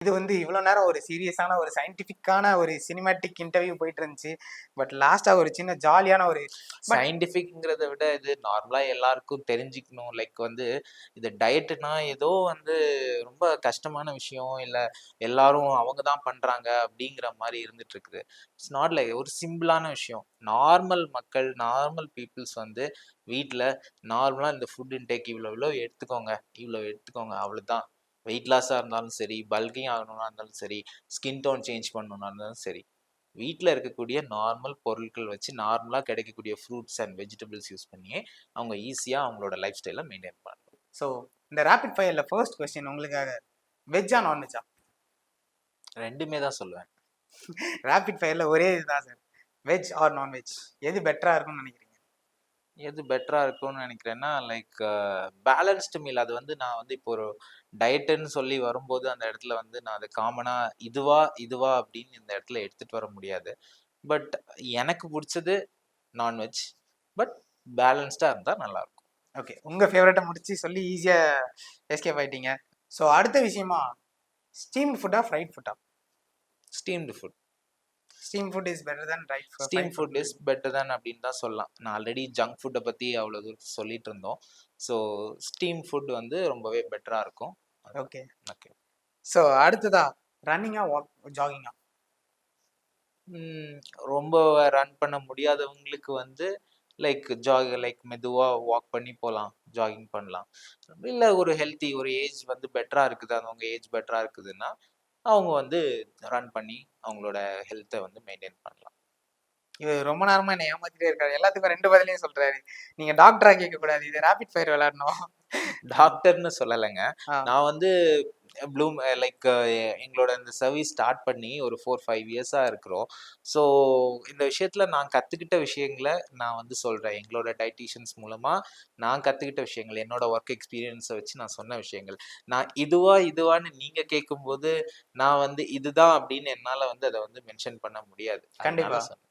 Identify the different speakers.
Speaker 1: இது வந்து இவ்வளோ நேரம் ஒரு சீரியஸான ஒரு சயின்டிஃபிக்கான ஒரு சினிமேட்டிக் இன்டர்வியூ போயிட்டு இருந்துச்சு. பட் லாஸ்ட்டா ஒரு சின்ன ஜாலியான ஒரு பட்
Speaker 2: சயின்டிஃபிக்ங்கிறத விட இது நார்மலா எல்லாருக்கும் தெரிஞ்சுக்கணும். லைக் வந்து இது டயட்னா ஏதோ வந்து ரொம்ப கஷ்டமான விஷயம். இல்ல எல்லாரும் அவங்க தான் பண்றாங்க அப்படிங்கிற மாரி இருந்துட்டு இருக்குது. இட்ஸ் நாட் லைக் ஒரு சிம்பிளான விஷயம். நார்மல் மக்கள், நார்மல் பீப்பிள்ஸ் வந்து வீட்ல நார்மலா இந்த ஃபுட் இன்டேக் இவ்வளோ இவ்வளோ எடுத்துக்கோங்க, இவ்வளோ எடுத்துக்கோங்க அவ்வளோதான். வெயிட் லாஸா இருந்தாலும் சரி, பல்கிங் ஆகணும்னா இருந்தாலும் சரி, ஸ்கின் டோன் சேஞ்ச் பண்ணணும்னா இருந்தாலும் சரி. வீட்ல இருக்கக்கூடிய நார்மல் பொருட்கள் வச்சு நார்மலா கிடைக்கக்கூடிய ஃப்ரூட்ஸ் அண்ட் வெஜிடபிள்ஸ் யூஸ் பண்ணியே அவங்க ஈஸியா அவங்களோட லைஃப் ஸ்டைல மெயின்டைன் பண்ணலாம்.
Speaker 1: ஸோ இந்த ரேபிட் ஃபயர்ல ஃபர்ஸ்ட் கொஸ்டின் உங்களுக்காக. வெஜ்ஜா நான்வெஜ்ஜா?
Speaker 2: 2மே தான் சொல்லுவேன்.
Speaker 1: ரேபிட் ஃபயர்ல ஒரே இதுதான் சார். வெஜ் ஆர் நான்வெஜ் எது பெட்டரா இருக்கும்னு நினைக்கிறீங்க?
Speaker 2: எது பெட்டரா இருக்கும்னு நினைக்கிறேன்னா, லைக் பேலன்ஸ்டு மீல். அது வந்து நான் வந்து இப்போ ஒரு டயட்டுன்னு சொல்லி வரும்போது, அந்த இடத்துல வந்து நான் அது காமனா இதுவா, இதுவா அப்படின்னு இந்த இடத்துல எடுத்துட்டு வர முடியாது. பட் எனக்கு புடிச்சது நான்வெஜ். பட் பேலன்ஸ்டா இருந்தா நல்லாருக்கும்.
Speaker 1: ஓகே. உங்க ஃபேவரட்ட முடிச்சு சொல்லி ஈஸியா எஸ்கேப் ஆயிட்டீங்க. ஸோ அடுத்த விஷயமா ஸ்டீம்டு ஃபுட்டா? ஃப்ரைட் ஃபுட்டா?
Speaker 2: Steamed food.
Speaker 1: Steam food is better then
Speaker 2: steam
Speaker 1: fried
Speaker 2: food
Speaker 1: food.
Speaker 2: Is better than அப்படின்னு தான் சொல்லலாம். நான் ஆல்ரெடி ஜங்க் ஃபுட்ட பத்தி அவ்வளோ தூரம் சொல்லிட்டு இருந்தோம். ஸோ ஸ்டீம் ஃபுட் வந்து ரொம்பவே பெட்டரா இருக்கும். அதான்.
Speaker 1: ஓகே.
Speaker 2: ஓகே.
Speaker 1: ஸோ அடுத்ததா ரன்னிங்கா, ஜாகிங்கா?
Speaker 2: ம் ரொம்ப ரன் பண்ண முடியாதவங்களுக்கு வந்து லைக் மெதுவா வாக் பண்ணி போலாம். ஜாகிங் பண்ணலாம். இல்ல ஒரு ஹெல்த்தி ஒரு ஏஜ் வந்து பெட்டரா இருக்குது. அவங்க ஏஜ் பெட்டரா இருக்குதுன்னா, அவங்க வந்து ரன் பண்ணி அவங்களோட ஹெல்த்த வந்து மெயின்டெயின் பண்ணலாம்.
Speaker 1: இவர் ரொம்ப நேரமா என்ன ஏமாத்திட்டே இருக்காரு. எல்லாத்துக்கும் 2 பதிலையும் சொல்றாரு. நீங்க டாக்டரா கேட்கக்கூடாது. இது ரேபிட் ஃபயர் விளையாடணும்.
Speaker 2: டாக்டர்ன்னு சொல்லலங்க.
Speaker 1: ஆ.
Speaker 2: நான் வந்து ப்ளூம் லைக் எங்களோட இந்த சர்வீஸ் ஸ்டார்ட் பண்ணி ஒரு 4, 5 இயர்ஸா இருக்கிறோம். ஸோ இந்த விஷயத்துல நான் கத்துக்கிட்ட விஷயங்கள நான் வந்து சொல்றேன். எங்களோட டயட்டீஷியன்ஸ் மூலமா நான் கத்துக்கிட்ட விஷயங்கள், என்னோட வொர்க் எக்ஸ்பீரியன்ஸ வச்சு நான் சொன்ன விஷயங்கள். நான் இதுவா, இதுவான்னு நீங்க கேட்கும்போது, நான் வந்து இதுதான் அப்படின்னு என்னால வந்து அத வந்து மென்ஷன் பண்ண முடியாது. அதனால
Speaker 1: கண்டிப்பா.
Speaker 2: சொன்னேன்.